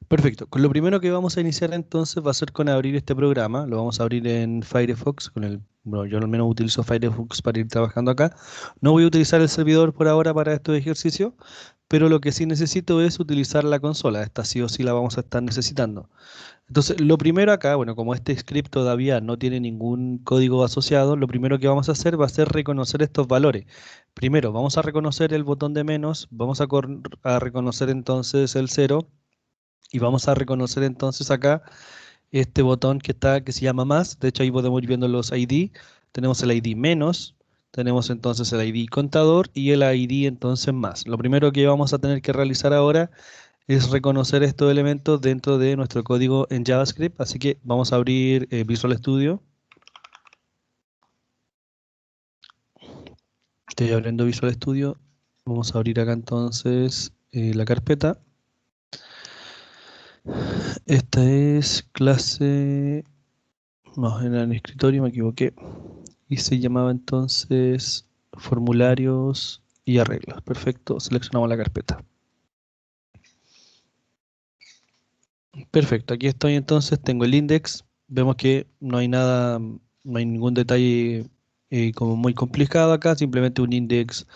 Perfecto. Con lo primero que vamos a iniciar entonces va a ser con abrir este programa. Lo vamos a abrir en Firefox. Bueno, yo al menos utilizo Firefox para ir trabajando acá. No voy a utilizar el servidor por ahora para estos ejercicios, pero lo que sí necesito es utilizar la consola. Esta sí o sí la vamos a estar necesitando. Entonces, lo primero acá, bueno, como este script todavía no tiene ningún código asociado, lo primero que vamos a hacer va a ser reconocer estos valores. Primero, vamos a reconocer el botón de menos, vamos a reconocer entonces el cero. Y vamos a reconocer entonces acá este botón que se llama más. De hecho, ahí podemos ir viendo los ID. Tenemos el ID menos, tenemos entonces el ID contador y el ID entonces más. Lo primero que vamos a tener que realizar ahora es reconocer estos elementos dentro de nuestro código en JavaScript. Así que vamos a abrir Visual Studio. Estoy abriendo Visual Studio. Vamos a abrir acá entonces la carpeta. Esta es clase. No, era en el escritorio, me equivoqué. Y se llamaba entonces formularios y arreglos. Perfecto, seleccionamos la carpeta. Perfecto, aquí estoy entonces, tengo el index. Vemos que no hay nada, no hay ningún detalle como muy complicado acá, simplemente un index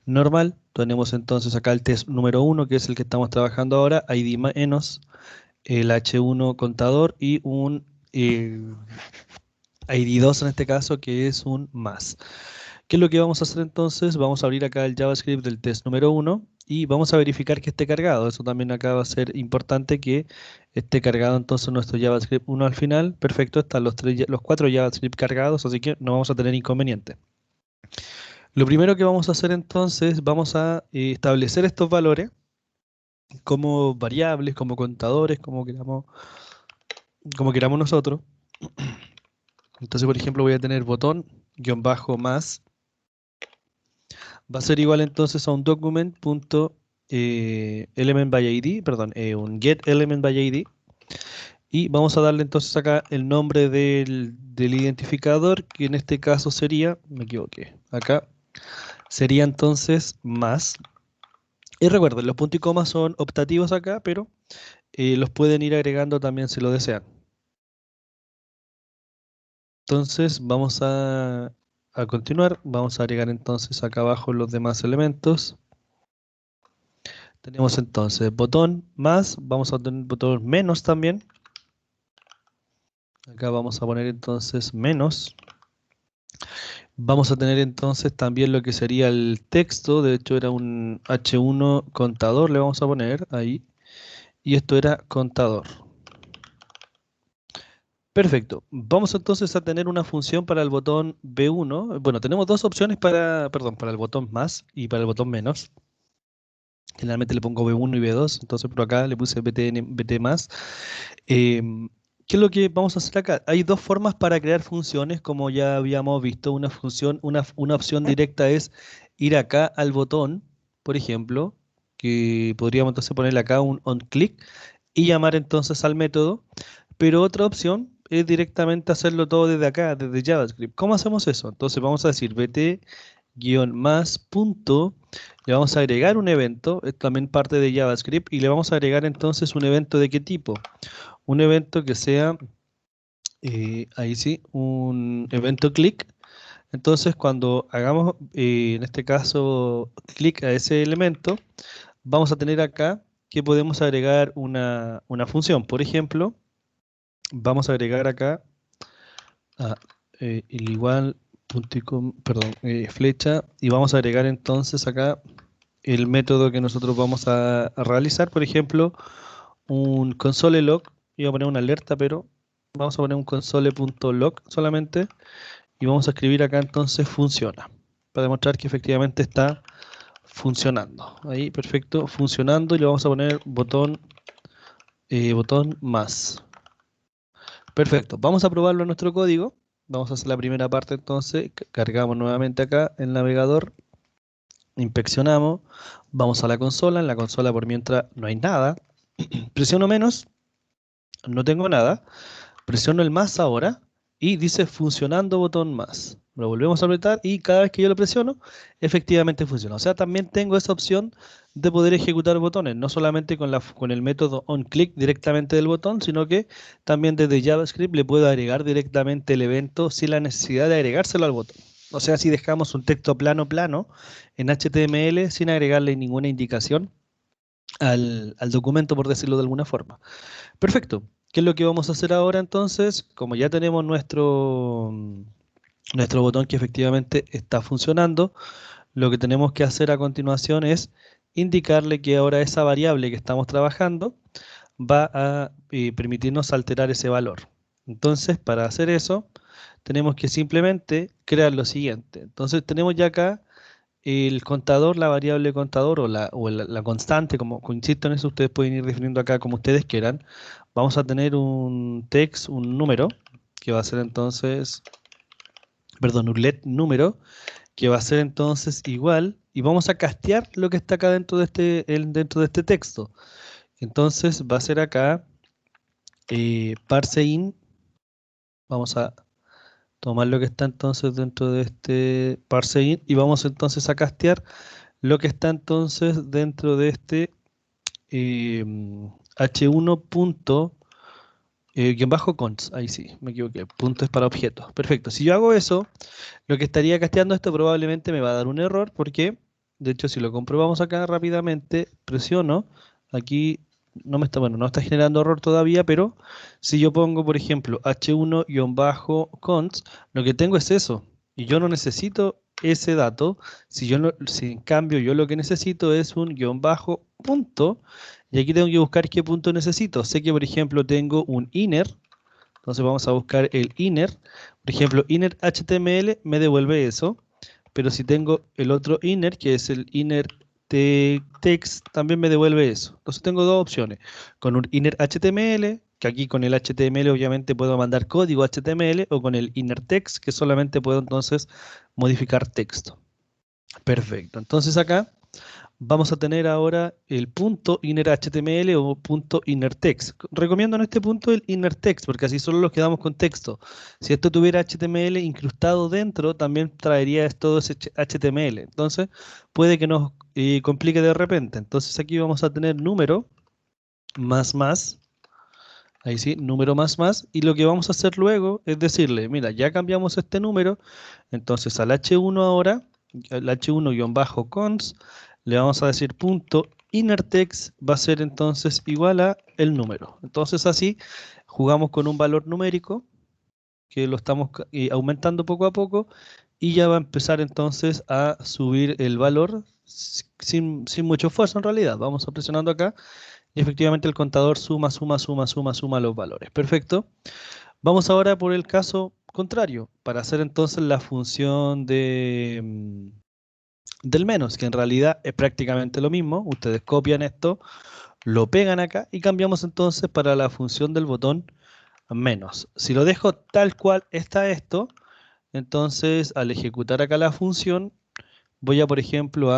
normal. Tenemos entonces acá el test número 1, que es el que estamos trabajando ahora, ID menos, el H1 contador y un ID2 en este caso, que es un más. ¿Qué es lo que vamos a hacer entonces? Vamos a abrir acá el JavaScript del test número 1 y vamos a verificar que esté cargado. Eso también acá va a ser importante que esté cargado entonces nuestro JavaScript 1 al final. Perfecto, están los 4 JavaScript cargados, así que no vamos a tener inconveniente. Lo primero que vamos a hacer entonces, vamos a establecer estos valores como variables, como contadores, como queramos nosotros. Entonces, por ejemplo, voy a tener botón guión bajo más. Va a ser igual entonces a un document.element by ID, perdón, un get element by ID. Y vamos a darle entonces acá el nombre del identificador, que en este caso sería, me equivoqué, acá sería entonces más. Y recuerden, los puntos y comas son optativos acá, pero los pueden ir agregando también si lo desean. Entonces vamos a continuar, vamos a agregar entonces acá abajo los demás elementos. Tenemos entonces botón más, vamos a tener botón menos también. Acá vamos a poner entonces menos. Vamos a tener entonces también lo que sería el texto, de hecho era un H1 contador, le vamos a poner ahí. Y esto era contador. Perfecto. Vamos entonces a tener una función para el botón B1. Bueno, tenemos dos opciones para el botón más y para el botón menos. Generalmente le pongo B1 y B2, entonces por acá le puse BT más. Em, ¿Qué es lo que vamos a hacer acá? Hay dos formas para crear funciones, como ya habíamos visto. Una opción directa es ir acá al botón, por ejemplo, que podríamos entonces ponerle acá un onClick y llamar entonces al método. Pero otra opción es directamente hacerlo todo desde acá, desde JavaScript. ¿Cómo hacemos eso? Entonces vamos a decir bt-más punto, le vamos a agregar un evento, es también parte de JavaScript, y le vamos a agregar entonces un evento de qué tipo. Un evento que sea, ahí sí, un evento click. Entonces cuando hagamos, en este caso, clic a ese elemento, vamos a tener acá que podemos agregar una función. Por ejemplo, vamos a agregar acá el igual punto y perdón, flecha, y vamos a agregar entonces acá el método que nosotros vamos a realizar. Por ejemplo, un console.log, iba a poner una alerta, pero vamos a poner un console.log solamente y vamos a escribir acá entonces funciona, para demostrar que efectivamente está funcionando. Ahí, perfecto, funcionando, y le vamos a poner botón más. Perfecto, vamos a probarlo en nuestro código. Vamos a hacer la primera parte entonces, cargamos nuevamente acá el navegador, inspeccionamos, vamos a la consola, en la consola por mientras no hay nada, presiono menos, no tengo nada, presiono el más ahora y dice funcionando botón más. Lo volvemos a apretar y cada vez que yo lo presiono, efectivamente funciona. O sea, también tengo esa opción de poder ejecutar botones, no solamente con el método onClick directamente del botón, sino que también desde JavaScript le puedo agregar directamente el evento sin la necesidad de agregárselo al botón. O sea, si dejamos un texto plano en HTML sin agregarle ninguna indicación al documento, por decirlo de alguna forma. Perfecto. ¿Qué es lo que vamos a hacer ahora entonces? Como ya tenemos nuestro botón que efectivamente está funcionando, lo que tenemos que hacer a continuación es indicarle que ahora esa variable que estamos trabajando va a permitirnos alterar ese valor. Entonces, para hacer eso, tenemos que simplemente crear lo siguiente. Entonces, tenemos ya acá el contador, la variable contador o la constante, como insisto en eso, ustedes pueden ir definiendo acá como ustedes quieran. Vamos a tener un text, un número, que va a ser entonces, perdón, un let número, que va a ser entonces igual, y vamos a castear lo que está acá dentro de dentro de este texto. Entonces va a ser acá parse in, vamos a tomar lo que está entonces dentro de este parse in, y vamos entonces a castear lo que está entonces dentro de este h1 punto guión bajo const, ahí sí, me equivoqué, punto es para objetos. Perfecto, si yo hago eso, lo que estaría casteando esto probablemente me va a dar un error porque, de hecho, si lo comprobamos acá rápidamente, presiono, aquí no me está, bueno, no está generando error todavía, pero si yo pongo, por ejemplo, h1-const, lo que tengo es eso, y yo no necesito ese dato, si en cambio yo lo que necesito es un guión bajo punto, y aquí tengo que buscar qué punto necesito. Sé que, por ejemplo, tengo un inner, entonces vamos a buscar el inner. Por ejemplo, inner HTML me devuelve eso, pero si tengo el otro inner, que es el inner text, también me devuelve eso. Entonces tengo dos opciones. Con un inner HTML, que aquí con el HTML obviamente puedo mandar código HTML, o con el inner text, que solamente puedo entonces modificar texto. Perfecto. Entonces acá vamos a tener ahora el punto inner HTML o punto inner text. Recomiendo en este punto el inner text porque así solo nos quedamos con texto. Si esto tuviera HTML incrustado dentro, también traería todo ese HTML. Entonces puede que nos complique de repente. Entonces aquí vamos a tener número más. Ahí sí, número más. Y lo que vamos a hacer luego es decirle, mira, ya cambiamos este número. Entonces al H1 ahora, al H1-const, le vamos a decir punto inner text va a ser entonces igual a el número. Entonces así jugamos con un valor numérico que lo estamos aumentando poco a poco y ya va a empezar entonces a subir el valor sin mucho esfuerzo en realidad. Vamos a presionando acá y efectivamente el contador suma los valores. Perfecto. Vamos ahora por el caso contrario, para hacer entonces la función del menos, que en realidad es prácticamente lo mismo. Ustedes copian esto, lo pegan acá y cambiamos entonces para la función del botón menos. Si lo dejo tal cual está esto, entonces al ejecutar acá la función, voy a, por ejemplo,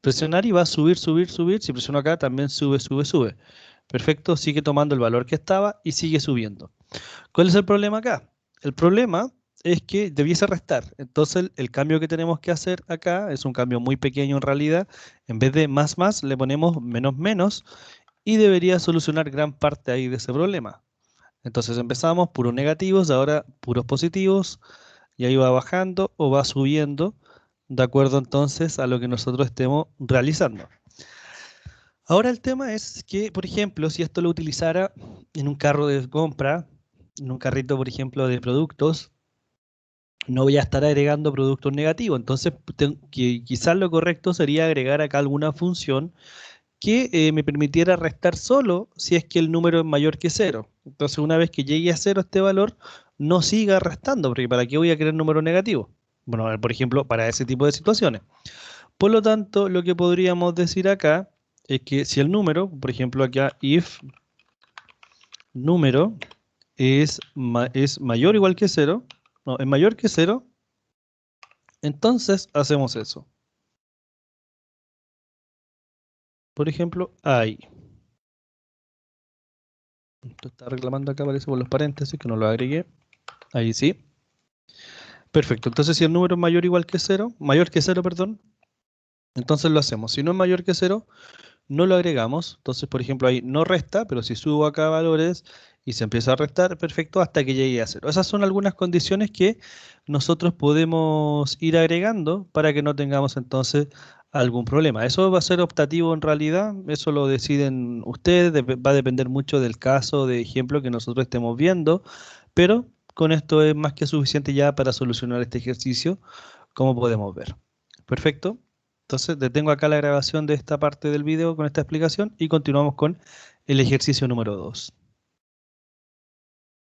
presionar y va a subir. Si presiono acá, también sube. Perfecto, sigue tomando el valor que estaba y sigue subiendo. ¿Cuál es el problema acá? El problema es que debiese restar. Entonces el cambio que tenemos que hacer acá es un cambio muy pequeño en realidad. En vez de más, le ponemos menos y debería solucionar gran parte ahí de ese problema. Entonces empezamos puros negativos, ahora puros positivos y ahí va bajando o va subiendo de acuerdo entonces a lo que nosotros estemos realizando. Ahora el tema es que, por ejemplo, si esto lo utilizara en un carro de compra, en un carrito, por ejemplo, de productos, no voy a estar agregando productos negativos. Entonces, quizás lo correcto sería agregar acá alguna función que me permitiera restar solo si es que el número es mayor que cero. Entonces, una vez que llegue a cero este valor, no siga restando, porque ¿para qué voy a querer número negativo? Bueno, por ejemplo, para ese tipo de situaciones. Por lo tanto, lo que podríamos decir acá es que si el número, por ejemplo acá, if número es mayor o igual que cero, no, es mayor que cero, entonces hacemos eso. Por ejemplo, ahí. Esto está reclamando acá, aparece por los paréntesis, que no lo agregué. Ahí sí. Perfecto. Entonces, si el número es mayor que cero, perdón, entonces lo hacemos. Si no es mayor que cero, no lo agregamos. Entonces, por ejemplo, ahí no resta, pero si subo acá valores y se empieza a restar, perfecto, hasta que llegue a cero. Esas son algunas condiciones que nosotros podemos ir agregando para que no tengamos entonces algún problema. Eso va a ser optativo en realidad, eso lo deciden ustedes, va a depender mucho del caso de ejemplo que nosotros estemos viendo, pero con esto es más que suficiente ya para solucionar este ejercicio, como podemos ver. Perfecto. Entonces, detengo acá la grabación de esta parte del video con esta explicación y continuamos con el ejercicio número 2.